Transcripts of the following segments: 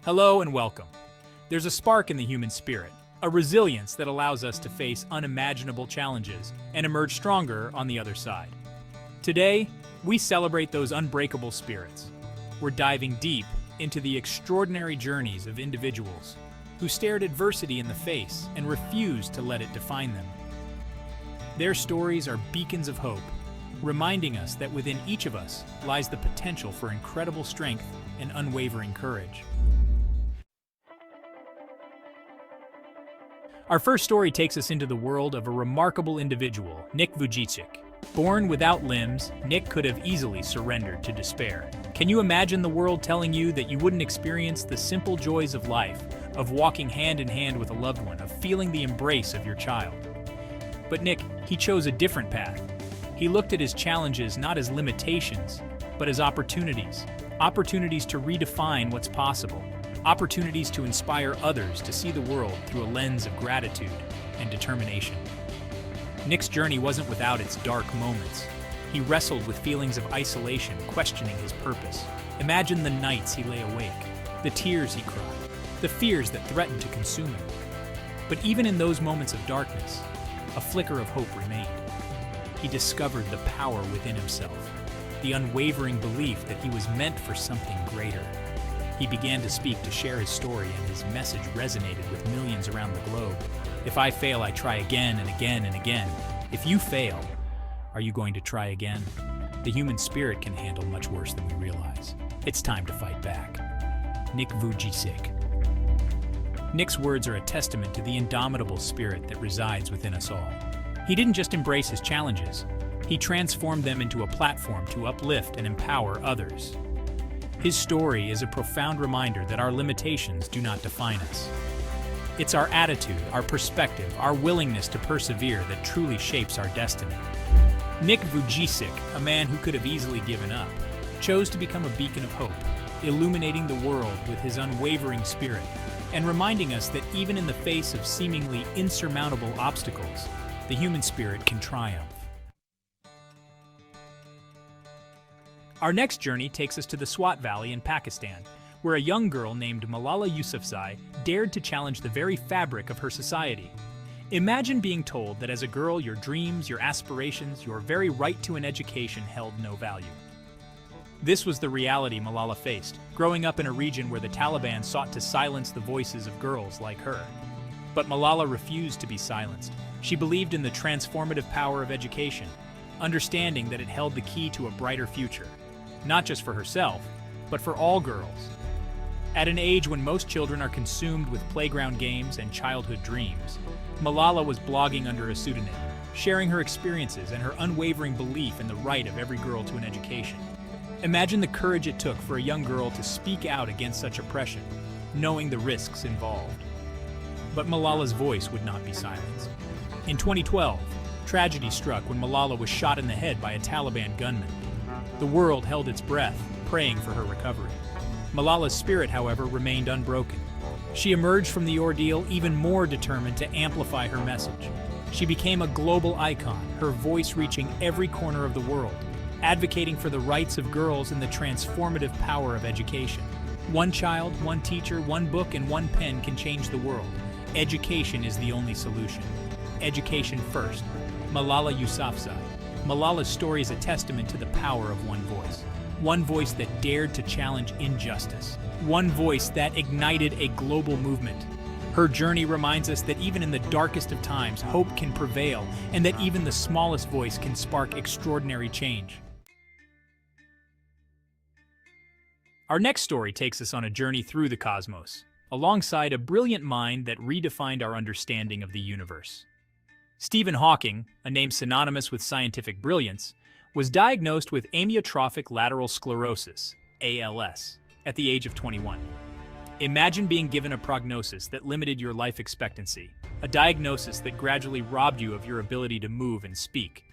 Hello and welcome. There's a spark in the human spirit, a resilience that allows us to face unimaginable challenges and emerge stronger on the other side. Today, we celebrate those unbreakable spirits. We're diving deep into the extraordinary journeys of individuals who stared adversity in the face and refused to let it define them. Their stories are beacons of hope, reminding us that within each of us lies the potential for incredible strength and unwavering courage. Our first story takes us into the world of a remarkable individual, Nick Vujicic. Born without limbs, Nick could have easily surrendered to despair. Can you imagine the world telling you that you wouldn't experience the simple joys of life, of walking hand in hand with a loved one, of feeling the embrace of your child? But Nick, he chose a different path. He looked at his challenges not as limitations, but as opportunities. Opportunities to redefine what's possible. Opportunities to inspire others to see the world through a lens of gratitude and determination. Nick's journey wasn't without its dark moments. He wrestled with feelings of isolation, questioning his purpose. Imagine the nights he lay awake, the tears he cried, the fears that threatened to consume him. But even in those moments of darkness, a flicker of hope remained. He discovered the power within himself, the unwavering belief that he was meant for something greater. He began to speak, to share his story, and his message resonated with millions around the globe. If I fail, I try again and again and again. If you fail, are you going to try again? The human spirit can handle much worse than we realize. It's time to fight back. Nick Vujicic. Nick's words are a testament to the indomitable spirit that resides within us all. He didn't just embrace his challenges, he transformed them into a platform to uplift and empower others. His story is a profound reminder that our limitations do not define us. It's our attitude, our perspective, our willingness to persevere that truly shapes our destiny. Nick Vujicic, a man who could have easily given up, chose to become a beacon of hope, illuminating the world with his unwavering spirit and reminding us that even in the face of seemingly insurmountable obstacles, the human spirit can triumph. Our next journey takes us to the Swat Valley in Pakistan, where a young girl named Malala Yousafzai dared to challenge the very fabric of her society. Imagine being told that as a girl, your dreams, your aspirations, your very right to an education held no value. This was the reality Malala faced, growing up in a region where the Taliban sought to silence the voices of girls like her. But Malala refused to be silenced. She believed in the transformative power of education, understanding that it held the key to a brighter future. Not just for herself, but for all girls. At an age when most children are consumed with playground games and childhood dreams, Malala was blogging under a pseudonym, sharing her experiences and her unwavering belief in the right of every girl to an education. Imagine the courage it took for a young girl to speak out against such oppression, knowing the risks involved. But Malala's voice would not be silenced. In 2012, tragedy struck when Malala was shot in the head by a Taliban gunman. The world held its breath, praying for her recovery. Malala's spirit, however, remained unbroken. She emerged from the ordeal even more determined to amplify her message. She became a global icon, her voice reaching every corner of the world, advocating for the rights of girls and the transformative power of education. One child, one teacher, one book, and one pen can change the world. Education is the only solution. Education first. Malala Yousafzai. Malala's story is a testament to the power of one voice that dared to challenge injustice, one voice that ignited a global movement. Her journey reminds us that even in the darkest of times, hope can prevail, and that even the smallest voice can spark extraordinary change. Our next story takes us on a journey through the cosmos, alongside a brilliant mind that redefined our understanding of the universe. Stephen Hawking, a name synonymous with scientific brilliance, was diagnosed with amyotrophic lateral sclerosis, ALS, at the age of 21. Imagine being given a prognosis that limited your life expectancy, a diagnosis that gradually robbed you of your ability to move and speak.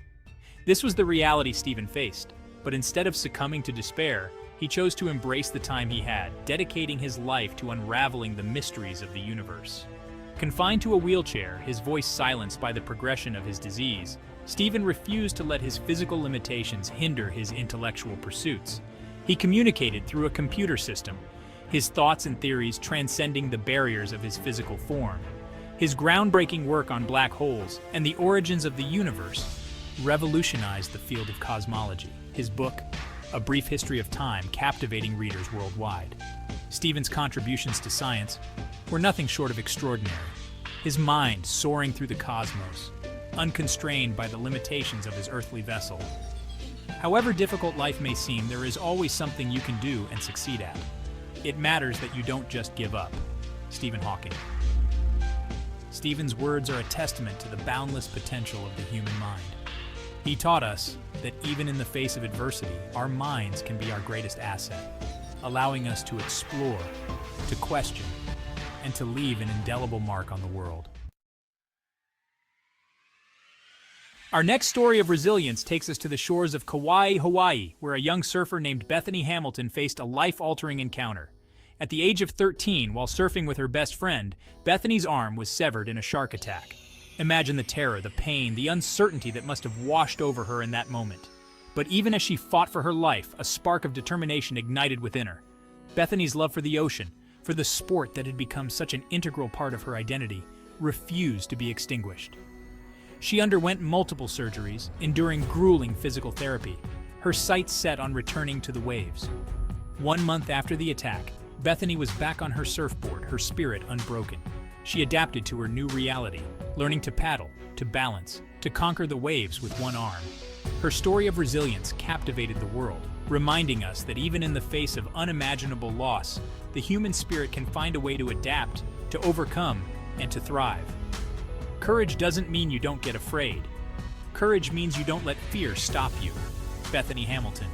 This was the reality Stephen faced, but instead of succumbing to despair, he chose to embrace the time he had, dedicating his life to unraveling the mysteries of the universe. Confined to a wheelchair, his voice silenced by the progression of his disease, Stephen refused to let his physical limitations hinder his intellectual pursuits. He communicated through a computer system, his thoughts and theories transcending the barriers of his physical form. His groundbreaking work on black holes and the origins of the universe revolutionized the field of cosmology. His book, A Brief History of Time, captivating readers worldwide. Stephen's contributions to science were nothing short of extraordinary. His mind soaring through the cosmos, unconstrained by the limitations of his earthly vessel. However difficult life may seem, there is always something you can do and succeed at. It matters that you don't just give up. Stephen Hawking. Stephen's words are a testament to the boundless potential of the human mind. He taught us that even in the face of adversity, our minds can be our greatest asset, allowing us to explore, to question, and to leave an indelible mark on the world. Our next story of resilience takes us to the shores of Kauai, Hawaii, where a young surfer named Bethany Hamilton faced a life-altering encounter. At the age of 13, while surfing with her best friend, Bethany's arm was severed in a shark attack. Imagine the terror, the pain, the uncertainty that must have washed over her in that moment. But even as she fought for her life, a spark of determination ignited within her. Bethany's love for the ocean, for the sport that had become such an integral part of her identity, refused to be extinguished. She underwent multiple surgeries, enduring grueling physical therapy, her sights set on returning to the waves. 1 month after the attack, Bethany was back on her surfboard, her spirit unbroken. She adapted to her new reality, learning to paddle, to balance, to conquer the waves with one arm. Her story of resilience captivated the world, reminding us that even in the face of unimaginable loss, the human spirit can find a way to adapt, to overcome, and to thrive. Courage doesn't mean you don't get afraid. Courage means you don't let fear stop you. Bethany Hamilton.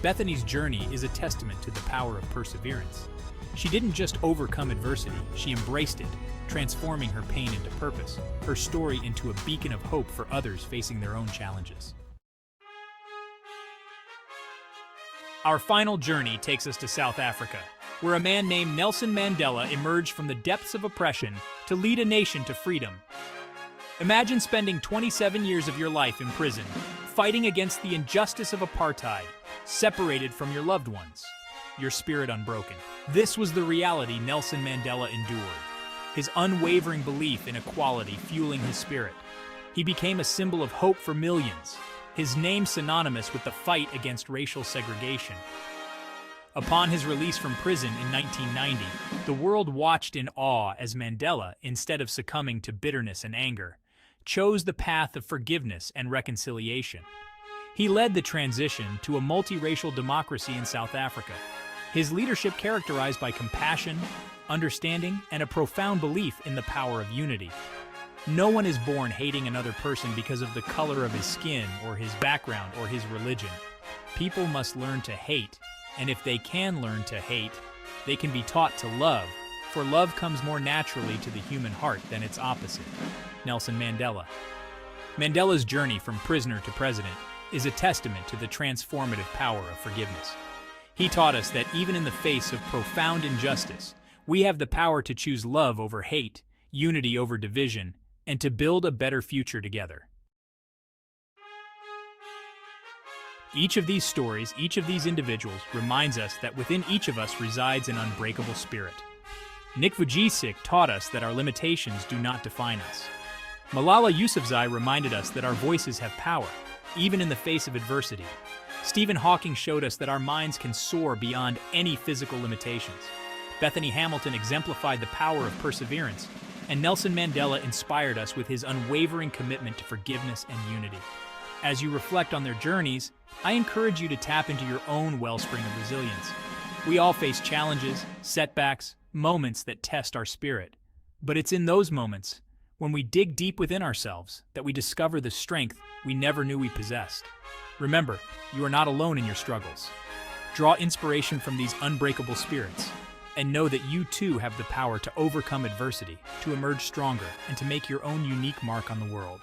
Bethany's journey is a testament to the power of perseverance. She didn't just overcome adversity, she embraced it, transforming her pain into purpose, her story into a beacon of hope for others facing their own challenges. Our final journey takes us to South Africa, where a man named Nelson Mandela emerged from the depths of oppression to lead a nation to freedom. Imagine spending 27 years of your life in prison, fighting against the injustice of apartheid, separated from your loved ones, your spirit unbroken. This was the reality Nelson Mandela endured, his unwavering belief in equality fueling his spirit. He became a symbol of hope for millions, his name synonymous with the fight against racial segregation. Upon his release from prison in 1990, the world watched in awe as Mandela, instead of succumbing to bitterness and anger, chose the path of forgiveness and reconciliation. He led the transition to a multiracial democracy in South Africa, his leadership characterized by compassion, understanding, and a profound belief in the power of unity. No one is born hating another person because of the color of his skin or his background or his religion. People must learn to hate, and if they can learn to hate, they can be taught to love, for love comes more naturally to the human heart than its opposite. Nelson Mandela. Mandela's journey from prisoner to president is a testament to the transformative power of forgiveness. He taught us that even in the face of profound injustice, we have the power to choose love over hate, unity over division, and to build a better future together. Each of these stories, each of these individuals reminds us that within each of us resides an unbreakable spirit. Nick Vujicic taught us that our limitations do not define us. Malala Yousafzai reminded us that our voices have power, even in the face of adversity. Stephen Hawking showed us that our minds can soar beyond any physical limitations. Bethany Hamilton exemplified the power of perseverance, and Nelson Mandela inspired us with his unwavering commitment to forgiveness and unity. As you reflect on their journeys, I encourage you to tap into your own wellspring of resilience. We all face challenges, setbacks, moments that test our spirit. But it's in those moments, when we dig deep within ourselves, that we discover the strength we never knew we possessed. Remember, you are not alone in your struggles. Draw inspiration from these unbreakable spirits, and know that you too have the power to overcome adversity, to emerge stronger, and to make your own unique mark on the world.